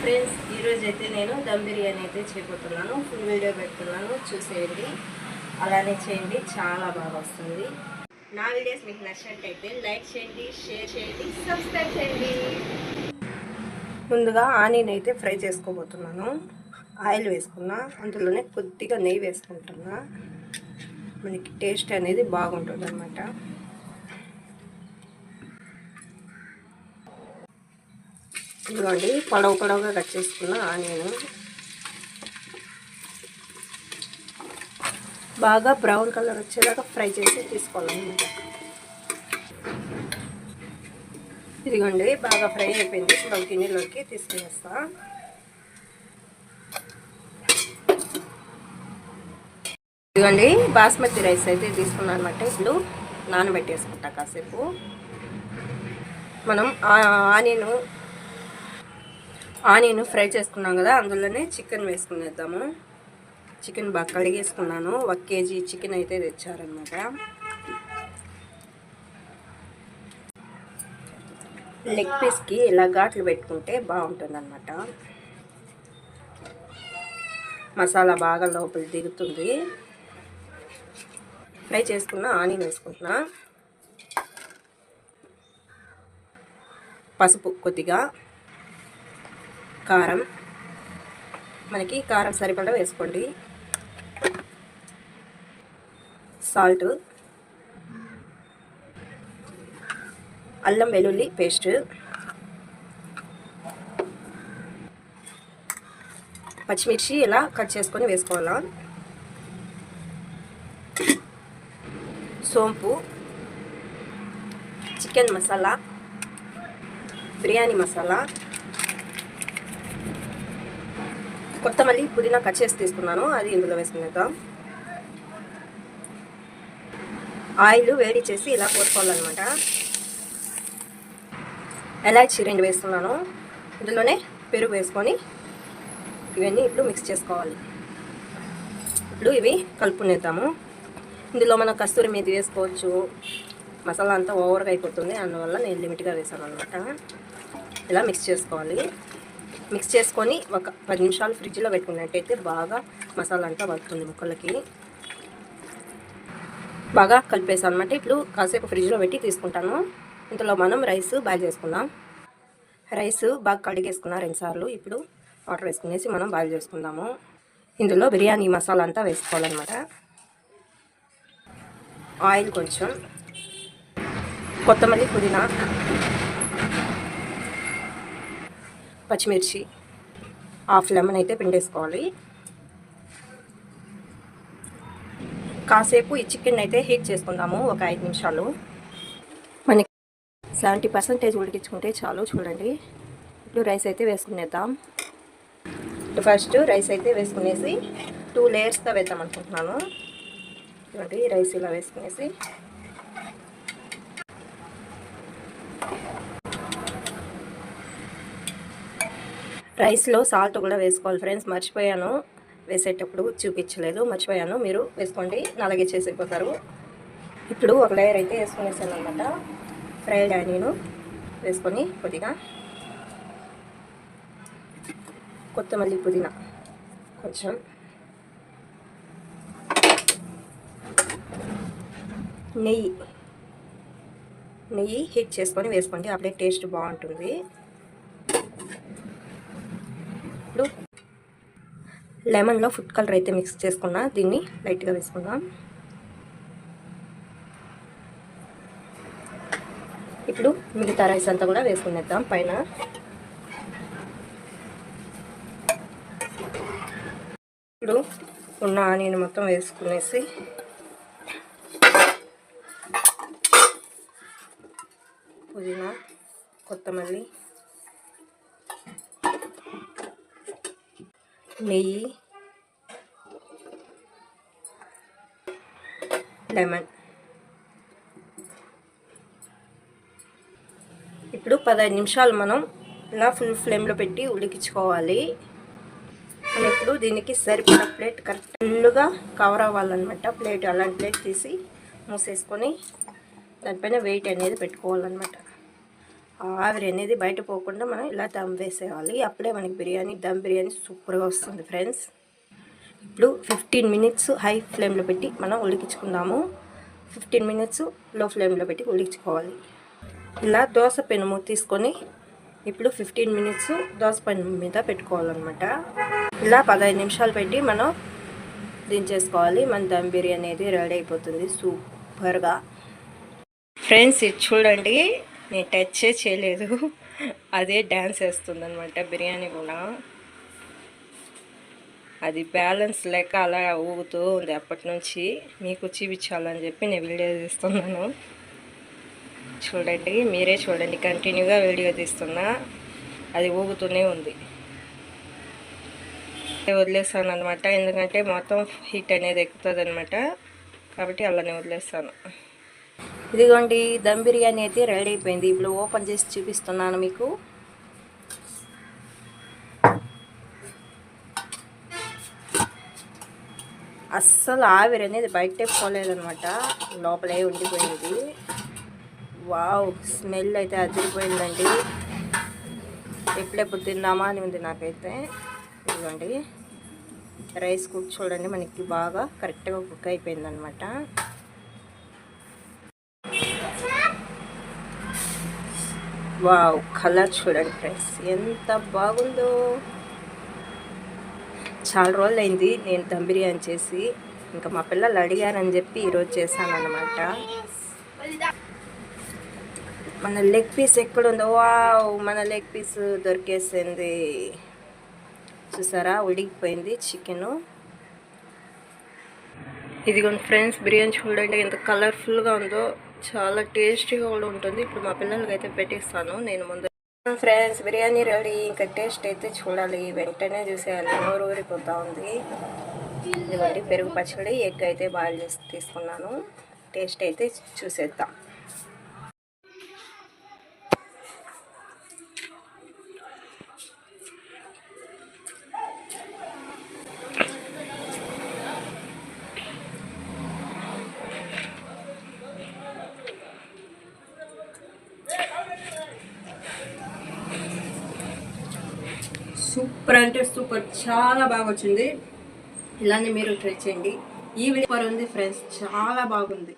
Friends, ఈరోజు అయితే నేను దమ్ బిర్యానీ అయితే చేయబోతున్నాను. ఫుల్ వీడియో పెడుతున్నాను, చూసేయండి. అలానే చేయండి, చాలా బాగా వస్తుంది. నా వీడియోస్ మీకు నచ్చినట్టయితే లైక్ చేయండి, షేర్ చేయండి, సబ్స్క్రైబ్ చేయండి. ముందుగా ఆనియన్ అయితే ఫ్రై చేసుకోబోతున్నాను. ఆయిల్ వేసుకున్నా, అందులోనే కొద్దిగా నెయ్యి వేసుకుంటున్నా. మనకి టేస్ట్ అనేది బాగుంటుంది అన్నమాట. ఇదిగోండి, పొడవుగా కట్ చేసుకున్న ఆనియన్ బాగా బ్రౌన్ కలర్ వచ్చేదాకా ఫ్రై చేసి తీసుకోవాలన్నమాట. ఇదిగోండి, బాగా ఫ్రై అయిపోయింది. ఇప్పుడు గిన్నెలోకి తీసుకునేస్తా. ఇదిగోండి, బాస్మతి రైస్ అయితే తీసుకున్నాను అనమాట. ఇప్పుడు నానబెట్టేసుకుంటా కాసేపు. మనం ఆనియన్ ఫ్రై చేసుకున్నాం కదా, అందులోనే చికెన్ వేసుకునేద్దాము. చికెన్ బాగా కడిగేసుకున్నాను. 1 kg చికెన్ అయితే తెచ్చారనమాట. లెగ్ పీస్కి ఇలా ఘాట్లు పెట్టుకుంటే బాగుంటుంది అనమాట. మసాలా బాగా లోపల దిగుతుంది. ఫ్రై చేసుకున్న ఆనియన్ వేసుకుంటున్నా. పసుపు కొద్దిగా, కారం, మనకి కారం సరిపడా వేసుకోండి. సాల్ట్, అల్లం వెల్లుల్లి పేస్ట్, పచ్చిమిర్చి ఇలా కట్ చేసుకొని వేసుకోవాలా. సోంపు, చికెన్ మసాలా, బిర్యానీ మసాలా, కొత్తమల్లి, పుదీనా కట్ చేసి తీసుకున్నాను, అది ఇందులో వేసుకునేద్దాం. ఆయిల్ వేడి చేసి ఇలా పోసుకోవాలన్నమాట. ఎలాచి 2 వేస్తున్నాను. ఇందులోనే పెరుగు వేసుకొని ఇవన్నీ ఇప్పుడు మిక్స్ చేసుకోవాలి. ఇప్పుడు ఇవి కలుపుకునేద్దాము. ఇందులో మనం కస్తూరి మేతి వేసుకోవచ్చు. మసాలా అంతా ఓవర్గా అయిపోతుంది, అందువల్ల నేను లిమిట్గా వేసాను అనమాట. ఇలా మిక్స్ చేసుకోవాలి. మిక్స్ చేసుకొని ఒక 10 నిమిషాలు ఫ్రిడ్జ్లో పెట్టుకున్నట్టయితే బాగా మసాలా అంతా పడుతుంది ముక్కలకి. బాగా కలిపేసాను అనమాట. ఇప్పుడు కాసేపు ఫ్రిడ్జ్లో పెట్టి తీసుకుంటాను. ఇందులో మనం రైస్ బాయిల్ చేసుకుందాం. రైస్ బాగా కడిగేసుకున్నా 2 సార్లు. ఇప్పుడు వాటర్ వేసుకునేసి మనం బాయిల్ చేసుకుందాము. ఇందులో బిర్యానీ మసాలా అంతా వేసుకోవాలన్నమాట. ఆయిల్ కొంచెం, కొత్తమల్లి, పుదీనా, పచ్చిమిర్చి, 1/2 లెమన్ అయితే పిండేసుకోవాలి. కాసేపు ఈ చికెన్ అయితే హీట్ చేసుకుందాము, ఒక 5 నిమిషాలు. మనకి 70% ఉడికించుకుంటే చాలు. చూడండి, ఇప్పుడు రైస్ అయితే వేసుకునేద్దాం. ఫస్ట్ రైస్ అయితే వేసుకునేసి 2 లేయర్స్గా వేద్దాం అనుకుంటున్నాను. చూడండి, రైస్ ఇలా వేసుకునేసి రైస్లో సాల్ట్ కూడా వేసుకోవాలి ఫ్రెండ్స్. మర్చిపోయాను, వేసేటప్పుడు చూపించలేదు, మర్చిపోయాను. మీరు వేసుకోండి, అలాగే చేసిపోతారు. ఇప్పుడు ఒక లేయర్ అయితే వేసుకునేసాను అనమాట. ఫ్రైడ్ ఆనియన్ వేసుకొని కొద్దిగా కొత్తమల్లి, పుదీనా కొంచెం, నెయ్యి హీట్ చేసుకొని వేసుకోండి, అప్పుడే టేస్ట్ బాగుంటుంది. ఇప్పుడు లెమన్లో ఫుడ్ కలర్ అయితే మిక్స్ చేసుకున్నా, దీన్ని లైట్గా వేసుకుందాం. ఇప్పుడు మిగతా రైస్ అంతా కూడా వేసుకునేద్దాం పైన. ఇప్పుడు ఉన్న ఆనియన్ మొత్తం వేసుకునేసి పుదీనా, కొత్తమల్లి, నెయ్యి, లెమన్. ఇప్పుడు 15 నిమిషాలు మనం ఇలా ఫుల్ ఫ్లేమ్లో పెట్టి ఉడికించుకోవాలి. ఇప్పుడు దీనికి సరిపడా ప్లేట్ కరెక్ట్ ఫుల్గా కవర్ అవ్వాలన్నమాట. ప్లేట్ అలాంటి ప్లేట్ తీసి మూసేసుకొని దానిపైన వెయిట్ అనేది పెట్టుకోవాలన్నమాట. ఆవిరి అనేది బయట పోకుండా మనం ఇలా దమ్ వేసేయాలి. అప్పుడే మనకి బిర్యానీ దమ్ బిర్యానీ సూపర్గా వస్తుంది ఫ్రెండ్స్. ఇప్పుడు 15 మినిట్స్ హై ఫ్లేమ్లో పెట్టి మనం ఉడికించుకుందాము. 15 మినిట్స్ లో ఫ్లేమ్లో పెట్టి ఉడికించుకోవాలి. ఇలా దోశ పెనుము తీసుకొని ఇప్పుడు 15 మినిట్స్ దోశ పెనుము మీద పెట్టుకోవాలన్నమాట. ఇలా 15 నిమిషాలు పెట్టి మనం దించేసుకోవాలి. మన దమ్ బిర్యానీ అనేది రెడీ అయిపోతుంది సూపర్గా. ఫ్రెండ్స్ ఇది చూడండి, నేను టచ్ చేయలేదు, అదే డ్యాన్స్ వేస్తుంది అనమాట బిర్యానీ కూడా. అది బ్యాలెన్స్ లేక అలా ఊగుతూ ఉంది అప్పటి నుంచి. మీకు చూపించాలని చెప్పి నేను వీడియో తీస్తున్నాను. చూడండి, మీరే చూడండి, కంటిన్యూగా వీడియో తీస్తున్నా, అది ఊగుతూనే ఉంది. వదిలేస్తాను అనమాట, ఎందుకంటే మొత్తం హీట్ అనేది ఎక్కుతుంది అనమాట, కాబట్టి అలానే వదిలేస్తాను. ఇదిగోండి దమ్ బిర్యానీ అయితే రెడీ అయిపోయింది. ఇప్పుడు ఓపెన్ చేసి చూపిస్తున్నాను మీకు. అస్సలు ఆవిరి అనేది బయటే పోలేదనమాట, లోపలే ఉండిపోయింది. వావ్, స్మెల్ అయితే అదిరిపోయిందండి. ఎప్పుడెప్పుడు తిందామా అని ఉంది నాకైతే. ఇదిగోండి రైస్ కుక్ చూడండి, మనకి బాగా కరెక్ట్గా కుక్ అయిపోయిందనమాట. వావ్, కలర్ చూడండి ఫ్రెండ్స్ ఎంత బాగుందో. చాలా రోజులు అయింది నేను దమ్ బిర్యానీ చేసి, ఇంకా మా పిల్లలు అడిగారని చెప్పి ఈరోజు చేశాను అన్నమాట. మన లెగ్ పీస్ ఎక్కడుందో, వావ్, మన లెగ్ పీస్ దొరికేసింది. చూసారా, ఉడికిపోయింది చికెను. ఇదిగోండి ఫ్రెండ్స్, బిర్యానీ చూడండి ఎంత కలర్ఫుల్గా ఉందో, చాలా టేస్టీగా కూడా ఉంటుంది. ఇప్పుడు మా పిల్లలకి అయితే పెట్టిస్తాను నేను ముందు. Friends biryani ready. ఇంకా టేస్ట్ అయితే చూడాలి, వెంటనే చూసేయాలి, నోరు ఊరిపోతూ ఉంది. ఇదిగోండి పెరుగు పచ్చడి, ఎగ్ అయితే బాయిల్ చేసి తీసుకున్నాను. టేస్ట్ అయితే చూసేద్దాం. సూపర్ అంటే సూపర్, చాలా బాగా వచ్చింది. ఇలానే మీరు ట్రై చేయండి. ఈ వీడియో ఉంది ఫ్రెండ్స్, చాలా బాగుంది.